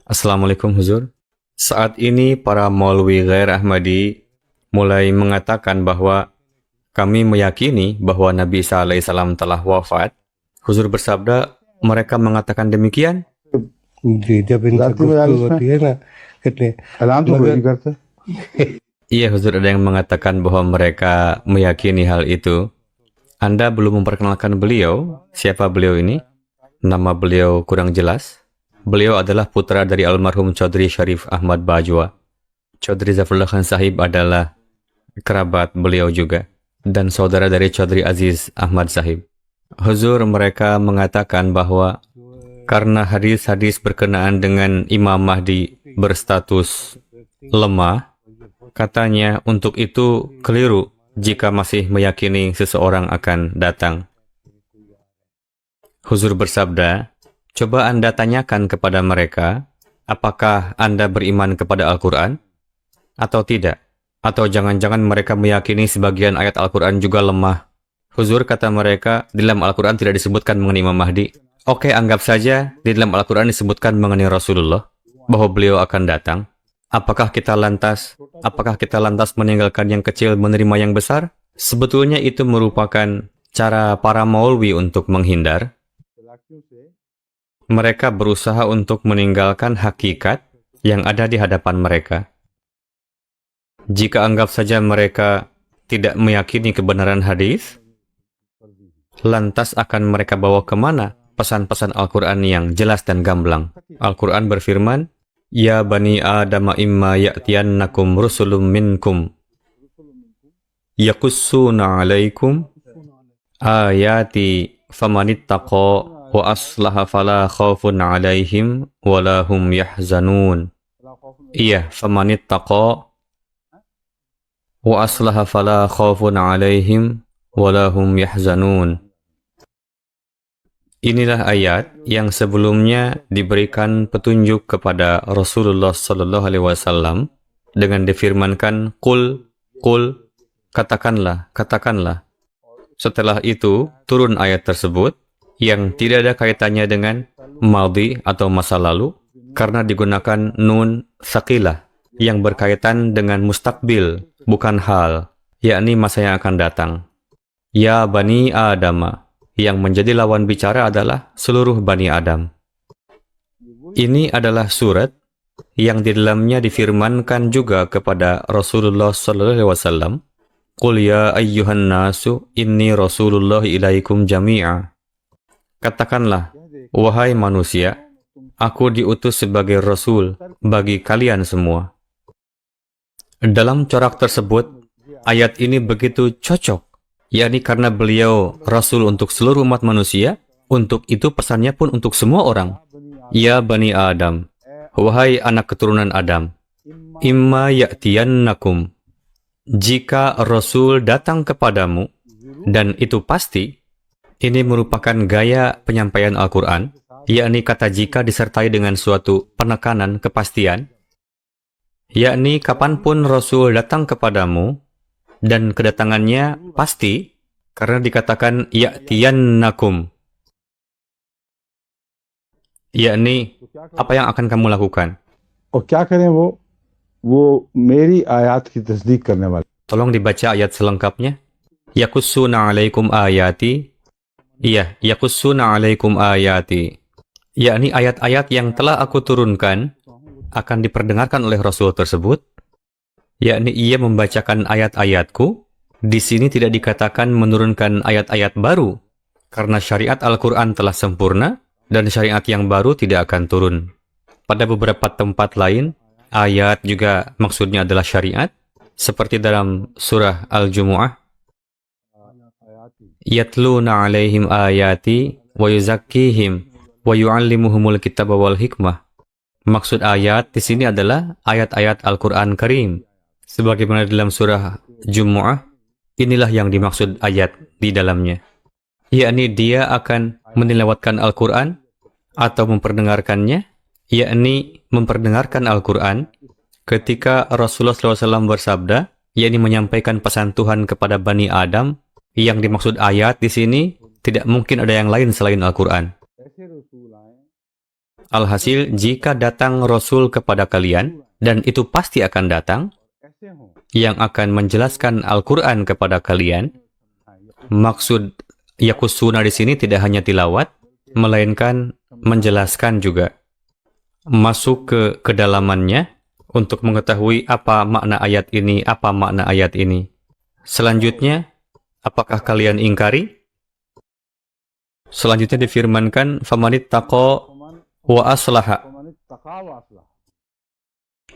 Assalamualaikum Huzur. Saat ini para Maulwi Ghair Ahmadi mulai mengatakan bahwa kami meyakini bahwa Nabi Isa alaihissalam telah wafat. Huzur bersabda, mereka mengatakan demikian? जी जब इनसे जाती गुफ्तगू मजालिस में होती है ना कहते हैं ऐलान तो कोई नहीं करता। Iya Huzur, ada yang mengatakan bahwa mereka meyakini hal itu. Anda belum memperkenalkan beliau. Siapa beliau ini? Nama beliau kurang jelas. Beliau adalah putra dari almarhum Chaudhry Sharif Ahmad Bajwa. Chaudhry Zafrullah Khan Sahib adalah kerabat beliau juga, dan saudara dari Chaudhry Aziz Ahmad Sahib. Huzur, mereka mengatakan bahwa karena hadis-hadis berkenaan dengan Imam Mahdi berstatus lemah, katanya untuk itu keliru jika masih meyakini seseorang akan datang. Huzur bersabda, coba Anda tanyakan kepada mereka, apakah Anda beriman kepada Al-Quran atau tidak? Atau jangan-jangan mereka meyakini sebagian ayat Al-Quran juga lemah. Huzur, kata mereka, di dalam Al-Quran tidak disebutkan mengenai Imam Mahdi. Oke, anggap saja di dalam Al-Quran disebutkan mengenai Rasulullah, bahwa beliau akan datang. Apakah kita lantas meninggalkan yang kecil menerima yang besar? Sebetulnya itu merupakan cara para Maulwi untuk menghindar. Mereka berusaha untuk meninggalkan hakikat yang ada di hadapan mereka. Jika anggap saja mereka tidak meyakini kebenaran hadis, lantas akan mereka bawa kemana pesan-pesan Al-Quran yang jelas dan gamblang? Al-Quran berfirman, Ya bani Adam imma ya'tiyannakum rusulun minkum yaqussuna alaikum ayati famanittaqa wa aslaha fala khawfun alaihim wala hum yahzanun. Iya, famanittaqa wa aslaha fala khawfun alaihim wala hum yahzanun. Inilah ayat yang sebelumnya diberikan petunjuk kepada Rasulullah sallallahu alaihi wasallam dengan difirmankan qul katakanlah. Setelah itu turun ayat tersebut yang tidak ada kaitannya dengan madhi atau masa lalu karena digunakan nun tsaqilah yang berkaitan dengan mustaqbil, bukan hal, yakni masa yang akan datang. Ya bani Adam, yang menjadi lawan bicara adalah seluruh Bani Adam. Ini adalah surat yang di dalamnya difirmankan juga kepada Rasulullah sallallahu alaihi wasallam, Qul ya ayyuhan nasu inni Rasulullah ilaikum jami'a. Katakanlah, wahai manusia, aku diutus sebagai Rasul bagi kalian semua. Dalam corak tersebut, ayat ini begitu cocok, yakni karena beliau Rasul untuk seluruh umat manusia, untuk itu pesannya pun untuk semua orang. Ya Bani Adam, wahai anak keturunan Adam, imma ya'tiyannakum, jika Rasul datang kepadamu, dan itu pasti, ini merupakan gaya penyampaian Al-Quran, yakni kata jika disertai dengan suatu penekanan kepastian, yakni kapanpun Rasul datang kepadamu, dan kedatangannya pasti, karena dikatakan ya'tiyannakum. Yakni, apa yang akan kamu lakukan? और क्या करें वो मेरी आयत की तस्दीक करने वाले। Tolong dibaca ayat selengkapnya. Yaqussuna alaikum ayati. Iya, yaqussuna alaikum ayati. Yakni ayat-ayat yang telah aku turunkan akan diperdengarkan oleh Rasul tersebut. Yakni ia membacakan ayat-ayatku. Di sini tidak dikatakan menurunkan ayat-ayat baru, karena syariat Al-Quran telah sempurna, dan syariat yang baru tidak akan turun. Pada beberapa tempat lain, ayat juga maksudnya adalah syariat, seperti dalam surah Al-Jumu'ah, Yatluna alaihim ayati wa yuzakkihim wa yu'allimuhumul kitaba wal hikmah. Maksud ayat di sini adalah ayat-ayat Al-Quran Karim. Sebagaimana dalam surah Jumu'ah, inilah yang dimaksud ayat di dalamnya. Yakni dia akan menilawatkan Al-Quran atau memperdengarkannya, yakni memperdengarkan Al-Quran ketika Rasulullah SAW bersabda, yakni menyampaikan pesan Tuhan kepada Bani Adam. Yang dimaksud ayat di sini tidak mungkin ada yang lain selain Al-Quran. Alhasil, jika datang Rasul kepada kalian, dan itu pasti akan datang, yang akan menjelaskan Al-Quran kepada kalian, maksud yakussuna di sini tidak hanya tilawat, melainkan menjelaskan juga. Masuk ke kedalamannya untuk mengetahui apa makna ayat ini, apa makna ayat ini. Selanjutnya, apakah kalian ingkari? Selanjutnya difirmankan, famanit taqo wa aslaha.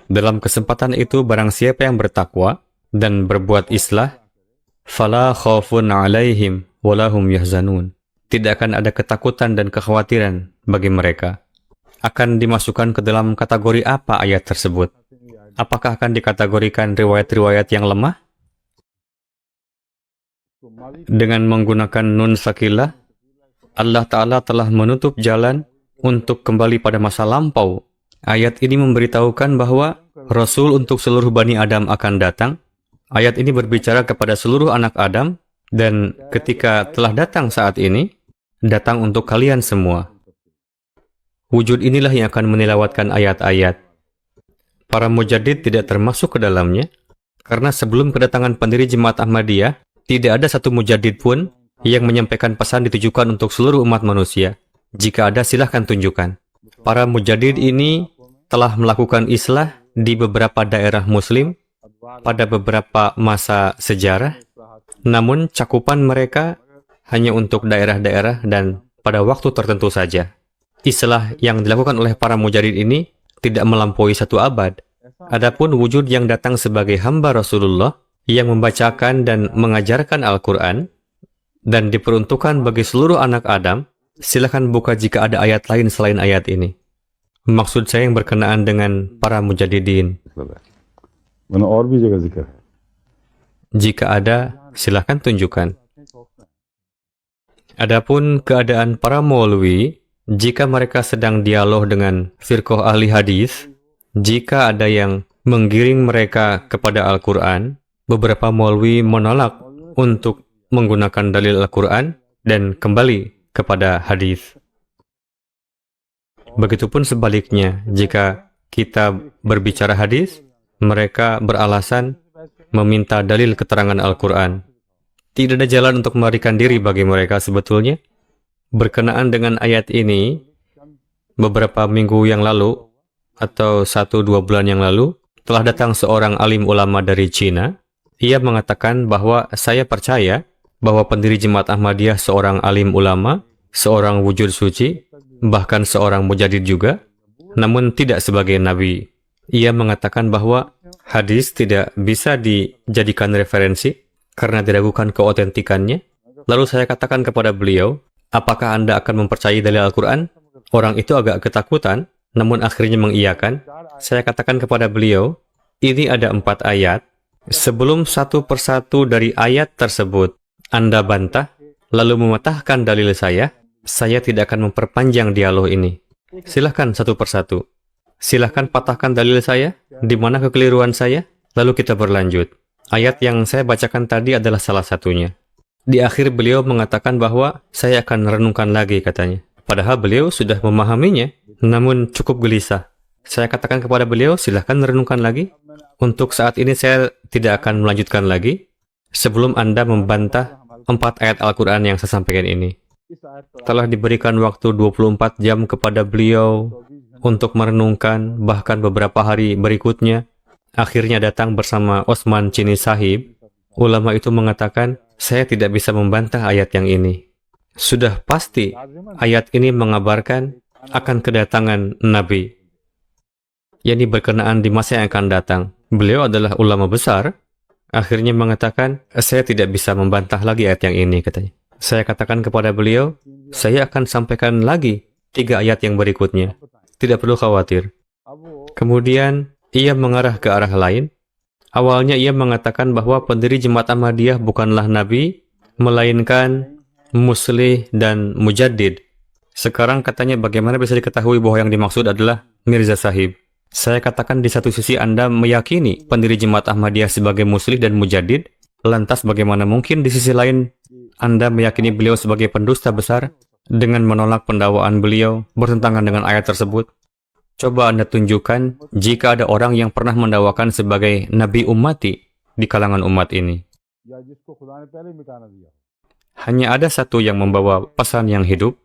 Dalam kesempatan itu, barang siapa yang bertakwa dan berbuat islah, fala khaufun alaihim walahum yahzanun. Tidak akan ada ketakutan dan kekhawatiran bagi mereka. Akan dimasukkan ke dalam kategori apa ayat tersebut? Apakah akan dikategorikan riwayat-riwayat yang lemah? Dengan menggunakan nun sakilah, Allah Ta'ala telah menutup jalan untuk kembali pada masa lampau. Ayat ini memberitahukan bahwa Rasul untuk seluruh Bani Adam akan datang. Ayat ini berbicara kepada seluruh anak Adam, dan ketika telah datang saat ini, datang untuk kalian semua. Wujud inilah yang akan menilawatkan ayat-ayat. Para mujaddid tidak termasuk ke dalamnya, karena sebelum kedatangan pendiri Jemaat Ahmadiyah, tidak ada satu mujaddid pun yang menyampaikan pesan ditujukan untuk seluruh umat manusia. Jika ada, silahkan tunjukkan. Para mujaddid ini telah melakukan islah di beberapa daerah Muslim pada beberapa masa sejarah, namun cakupan mereka hanya untuk daerah-daerah dan pada waktu tertentu saja. Islah yang dilakukan oleh para mujaddid ini tidak melampaui satu abad. Adapun wujud yang datang sebagai hamba Rasulullah yang membacakan dan mengajarkan Al-Quran dan diperuntukkan bagi seluruh anak Adam, silakan buka jika ada ayat lain selain ayat ini. Maksud saya yang berkenaan dengan para mujaddidin. Jika ada, silakan tunjukkan. Adapun keadaan para maulwi, jika mereka sedang dialog dengan firqah ahli hadis, jika ada yang menggiring mereka kepada Al-Quran, beberapa maulwi menolak untuk menggunakan dalil Al-Quran dan kembali kepada hadis. Begitupun sebaliknya, jika kita berbicara hadis, mereka beralasan meminta dalil keterangan Al-Quran. Tidak ada jalan untuk melarikan diri bagi mereka sebetulnya. Berkenaan dengan ayat ini, beberapa minggu yang lalu, atau 1-2 bulan yang lalu, telah datang seorang alim ulama dari Cina. Ia mengatakan bahwa saya percaya bahwa pendiri Jemaat Ahmadiyah seorang alim ulama, seorang wujud suci, bahkan seorang mujaddid juga, namun tidak sebagai nabi. Ia mengatakan bahwa hadis tidak bisa dijadikan referensi karena diragukan keotentikannya. Lalu saya katakan kepada beliau, apakah Anda akan mempercayai dalil Al-Quran? Orang itu agak ketakutan, namun akhirnya mengiyakan. Saya katakan kepada beliau, ini ada 4 ayat. Sebelum satu persatu dari ayat tersebut Anda bantah, lalu mematahkan dalil saya tidak akan memperpanjang dialog ini. Silahkan satu persatu. Silahkan patahkan dalil saya, di mana kekeliruan saya, lalu kita berlanjut. Ayat yang saya bacakan tadi adalah salah satunya. Di akhir beliau mengatakan bahwa saya akan renungkan lagi katanya. Padahal beliau sudah memahaminya, namun cukup gelisah. Saya katakan kepada beliau, silahkan renungkan lagi. Untuk saat ini saya tidak akan melanjutkan lagi sebelum Anda membantah 4 ayat Al-Quran yang saya sampaikan ini. Telah diberikan waktu 24 jam kepada beliau untuk merenungkan, bahkan beberapa hari berikutnya. Akhirnya datang bersama Osman Chini Sahib. Ulama itu mengatakan, saya tidak bisa membantah ayat yang ini. Sudah pasti ayat ini mengabarkan akan kedatangan Nabi, yakni berkenaan di masa yang akan datang. Beliau adalah ulama besar. Akhirnya mengatakan, saya tidak bisa membantah lagi ayat yang ini, katanya. Saya katakan kepada beliau, saya akan sampaikan lagi 3 ayat yang berikutnya. Tidak perlu khawatir. Kemudian, ia mengarah ke arah lain. Awalnya ia mengatakan bahwa pendiri Jemaat Ahmadiyah bukanlah Nabi, melainkan muslih dan mujaddid. Sekarang katanya bagaimana bisa diketahui bahwa yang dimaksud adalah Mirza Sahib. Saya katakan di satu sisi Anda meyakini pendiri Jemaat Ahmadiyah sebagai muslih dan mujaddid, lantas bagaimana mungkin di sisi lain Anda meyakini beliau sebagai pendusta besar dengan menolak pendakwaan beliau bertentangan dengan ayat tersebut? Coba Anda tunjukkan jika ada orang yang pernah mendakwakan sebagai Nabi ummati di kalangan umat ini. या जिसको खुदा ने पहले ही मिटाना दिया हो। Hanya ada satu yang membawa pesan yang hidup,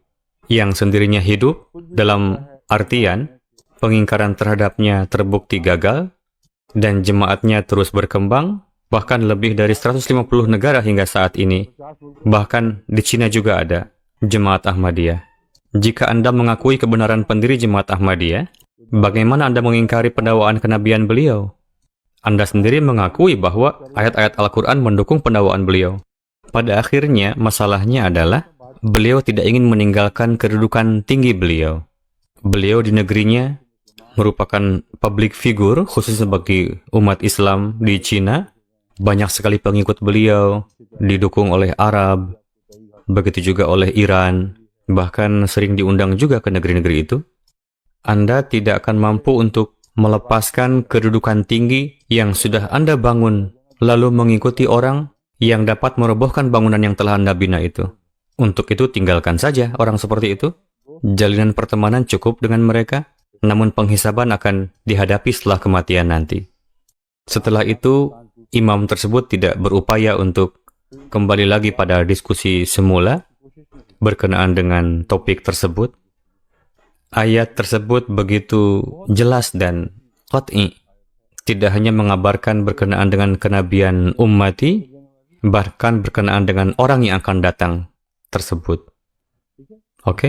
yang sendirinya hidup, dalam artian pengingkaran terhadapnya terbukti gagal, dan jemaatnya terus berkembang, bahkan lebih dari 150 negara hingga saat ini. Bahkan di Cina juga ada Jemaat Ahmadiyah. Jika Anda mengakui kebenaran pendiri Jemaat Ahmadiyah, bagaimana Anda mengingkari pendakwaan kenabian beliau? Anda sendiri mengakui bahwa ayat-ayat Al-Quran mendukung pendakwaan beliau. Pada akhirnya, masalahnya adalah beliau tidak ingin meninggalkan kedudukan tinggi beliau. Beliau di negerinya merupakan public figure, khususnya bagi umat Islam di Cina. Banyak sekali pengikut beliau, didukung oleh Arab, begitu juga oleh Iran, bahkan sering diundang juga ke negeri-negeri itu. Anda tidak akan mampu untuk melepaskan kedudukan tinggi yang sudah Anda bangun, lalu mengikuti orang yang dapat merobohkan bangunan yang telah Anda bina itu. Untuk itu, tinggalkan saja orang seperti itu. Jalinan pertemanan cukup dengan mereka, namun penghisaban akan dihadapi setelah kematian nanti. Setelah itu, imam tersebut tidak berupaya untuk kembali lagi pada diskusi semula berkenaan dengan topik tersebut. Ayat tersebut begitu jelas dan qat'i, tidak hanya mengabarkan berkenaan dengan kenabian ummati, bahkan berkenaan dengan orang yang akan datang tersebut. Oke?